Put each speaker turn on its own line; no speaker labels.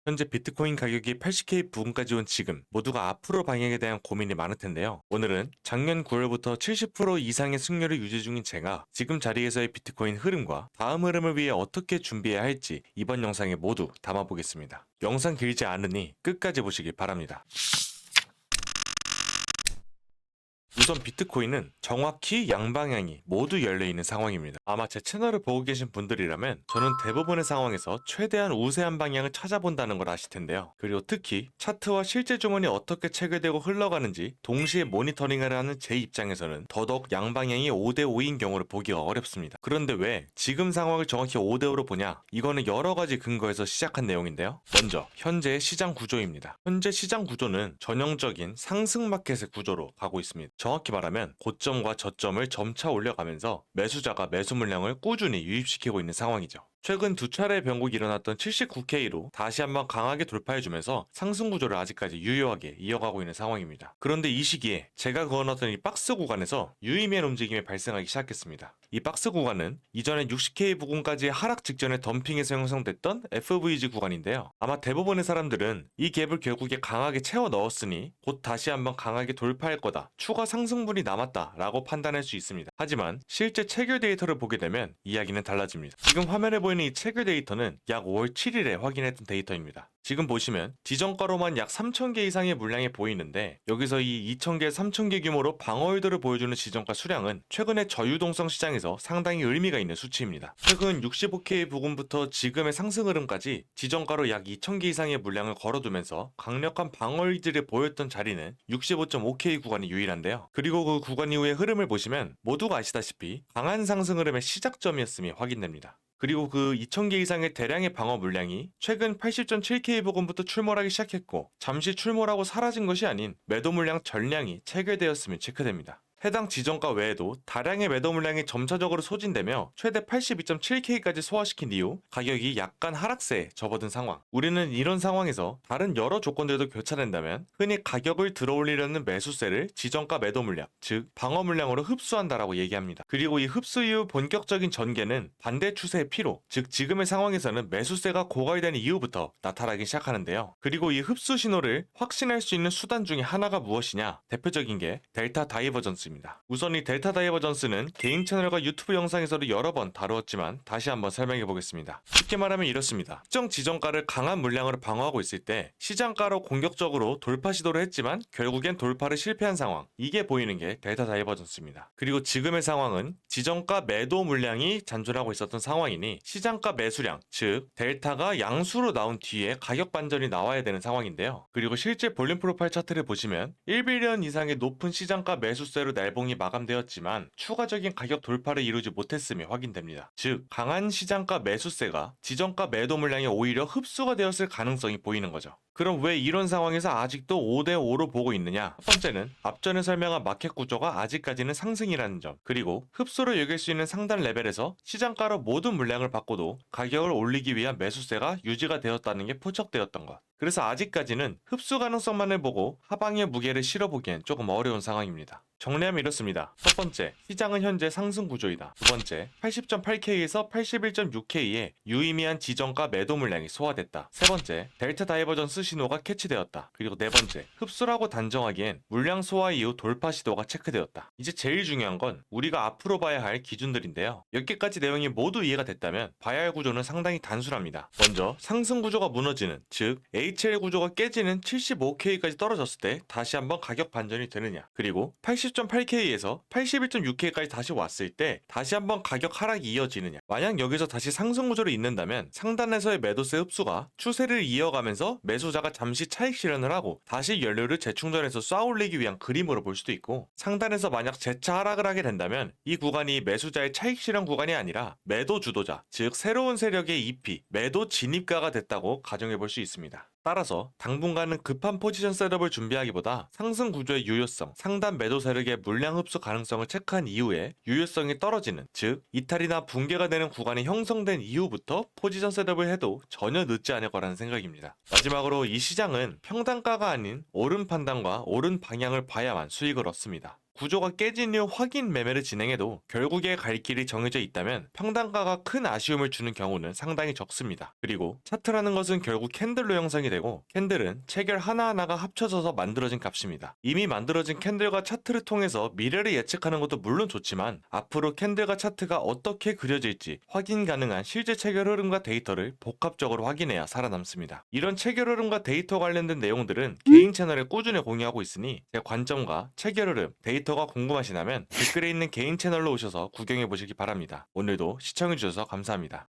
현재 비트코인 가격이 80K 부근까지 온 지금 모두가 앞으로 방향에 대한 고민이 많을 텐데요. 오늘은 작년 9월부터 70% 이상의 승률을 유지 중인 제가 지금 자리에서의 비트코인 흐름과 다음 흐름을 위해 어떻게 준비해야 할지 이번 영상에 모두 담아보겠습니다. 영상 길지 않으니 끝까지 보시길 바랍니다. 우선 비트코인은 정확히 양방향이 모두 열려있는 상황입니다. 아마 제 채널을 보고 계신 분들이라면 저는 대부분의 상황에서 최대한 우세한 방향을 찾아본다는 걸 아실 텐데요. 그리고 특히 차트와 실제 주문이 어떻게 체결되고 흘러가는지 동시에 모니터링을 하는 제 입장에서는 더더욱 양방향이 5대5인 경우를 보기가 어렵습니다. 그런데 왜 지금 상황을 정확히 5대5로 보냐? 이거는 여러 가지 근거에서 시작한 내용인데요. 먼저 현재의 시장 구조입니다. 현재 시장 구조는 전형적인 상승 마켓의 구조로 가고 있습니다. 정확히 말하면 고점과 저점을 점차 올려가면서 매수자가 매수 물량을 꾸준히 유입시키고 있는 상황이죠. 최근 두 차례 변곡이 일어났던 79K로 다시 한번 강하게 돌파해주면서 상승 구조를 아직까지 유효하게 이어가고 있는 상황입니다. 그런데 이 시기에 제가 그어놨던 이 박스 구간에서 유의미한 움직임이 발생하기 시작했습니다. 이 박스 구간은 이전에 60K 부근까지 하락 직전에 덤핑에서 형성됐던 FVG 구간인데요. 아마 대부분의 사람들은 이 갭을 결국에 강하게 채워 넣었으니 곧 다시 한번 강하게 돌파할 거다, 추가 상승분이 남았다 라고 판단할 수 있습니다. 하지만 실제 체결 데이터를 보게 되면 이야기는 달라집니다. 지금 화면에 보이는 이 체결 데이터는 약 5월 7일에 확인했던 데이터입니다. 지금 보시면 지정가로만 약 3,000개 이상의 물량이 보이는데 여기서 이 2,000개, 3,000개 규모로 방어홀드를 보여주는 지정가 수량은 최근의 저유동성 시장에서 상당히 의미가 있는 수치입니다. 최근 65K 부근부터 지금의 상승 흐름까지 지정가로 약 2,000개 이상의 물량을 걸어두면서 강력한 방어홀드를 보였던 자리는 65.5K 구간이 유일한데요. 그리고 그 구간 이후의 흐름을 보시면 모두가 아시다시피 강한 상승 흐름의 시작점이었음이 확인됩니다. 그리고 그 2,000개 이상의 대량의 방어 물량이 최근 80.7K 부근부터 출몰하기 시작했고 잠시 출몰하고 사라진 것이 아닌 매도 물량 전량이 체결되었음이 체크됩니다. 해당 지정가 외에도 다량의 매도 물량이 점차적으로 소진되며 최대 82.7K까지 소화시킨 이후 가격이 약간 하락세에 접어든 상황. 우리는 이런 상황에서 다른 여러 조건들도 교차된다면 흔히 가격을 들어올리려는 매수세를 지정가 매도 물량, 즉 방어 물량으로 흡수한다라고 얘기합니다. 그리고 이 흡수 이후 본격적인 전개는 반대 추세의 피로, 즉 지금의 상황에서는 매수세가 고갈된 이후부터 나타나기 시작하는데요. 그리고 이 흡수 신호를 확신할 수 있는 수단 중에 하나가 무엇이냐? 대표적인 게 델타 다이버전스입니다. 우선 이 델타 다이버전스는 개인 채널과 유튜브 영상에서도 여러 번 다루었지만 다시 한번 설명해 보겠습니다. 쉽게 말하면 이렇습니다. 특정 지정가를 강한 물량으로 방어하고 있을 때 시장가로 공격적으로 돌파 시도를 했지만 결국엔 돌파를 실패한 상황, 이게 보이는 게 델타 다이버전스입니다. 그리고 지금의 상황은 지정가 매도 물량이 잔존하고 있었던 상황이니 시장가 매수량, 즉 델타가 양수로 나온 뒤에 가격 반전이 나와야 되는 상황인데요. 그리고 실제 볼륨 프로파일 차트를 보시면 1빌리언 이상의 높은 시장가 매수세로 날봉이 마감되었지만 추가적인 가격 돌파를 이루지 못했음이 확인됩니다. 즉 강한 시장가 매수세가 지정가 매도 물량이 오히려 흡수가 되었을 가능성이 보이는 거죠. 그럼 왜 이런 상황에서 아직도 5대5로 보고 있느냐? 첫 번째는 앞전에 설명한 마켓 구조가 아직까지는 상승이라는 점, 그리고 흡수로 여길 수 있는 상단 레벨에서 시장가로 모든 물량을 받고도 가격을 올리기 위한 매수세가 유지가 되었다는 게 포착되었던 것. 그래서 아직까지는 흡수 가능성만을 보고 하방의 무게를 실어보기엔 조금 어려운 상황입니다. 정리하면 이렇습니다. 첫 번째, 시장은 현재 상승 구조이다. 두 번째, 80.8K에서 81.6K의 유의미한 지정가 매도 물량이 소화됐다. 세 번째, 델타 다이버전스 신호가 캐치되었다. 그리고 네 번째, 흡수라고 단정하기엔 물량 소화 이후 돌파 시도가 체크되었다. 이제 제일 중요한 건 우리가 앞으로 봐야 할 기준들인데요. 여기까지 내용이 모두 이해가 됐다면 봐야 할 구조는 상당히 단순합니다. 먼저 상승 구조가 무너지는, 즉 HL 구조가 깨지는 75K까지 떨어졌을 때 다시 한번 가격 반전이 되느냐, 그리고 80.8K에서 81.6K까지 다시 왔을 때 다시 한번 가격 하락이 이어지느냐. 만약 여기서 다시 상승 구조를 잇는다면 상단에서의 매도세 흡수가 추세를 이어가면서 매수자가 잠시 차익 실현을 하고 다시 연료를 재충전해서 쏴올리기 위한 그림으로 볼 수도 있고, 상단에서 만약 재차 하락을 하게 된다면 이 구간이 매수자의 차익 실현 구간이 아니라 매도 주도자, 즉 새로운 세력의 EP, 매도 진입가가 됐다고 가정해 볼 수 있습니다. 따라서 당분간은 급한 포지션 셋업을 준비하기보다 상승 구조의 유효성, 상단 매도 세력의 물량 흡수 가능성을 체크한 이후에 유효성이 떨어지는, 즉 이탈이나 붕괴가 되는 구간이 형성된 이후부터 포지션 셋업을 해도 전혀 늦지 않을 거라는 생각입니다. 마지막으로 이 시장은 평단가가 아닌 옳은 판단과 옳은 방향을 봐야만 수익을 얻습니다. 구조가 깨진 이후 확인 매매를 진행해도 결국에 갈 길이 정해져 있다면 평단가가 큰 아쉬움을 주는 경우는 상당히 적습니다. 그리고 차트라는 것은 결국 캔들로 형성이 되고 캔들은 체결 하나하나가 합쳐져서 만들어진 값입니다. 이미 만들어진 캔들과 차트를 통해서 미래를 예측하는 것도 물론 좋지만 앞으로 캔들과 차트가 어떻게 그려질지 확인 가능한 실제 체결 흐름과 데이터를 복합적으로 확인해야 살아남습니다. 이런 체결 흐름과 데이터 관련된 내용들은 개인 채널에 꾸준히 공유하고 있으니 제 관점과 체결 흐름, 데이터가 궁금하시다면 댓글에 있는 개인 채널로 오셔서 구경해 보시기 바랍니다. 오늘도 시청해 주셔서 감사합니다.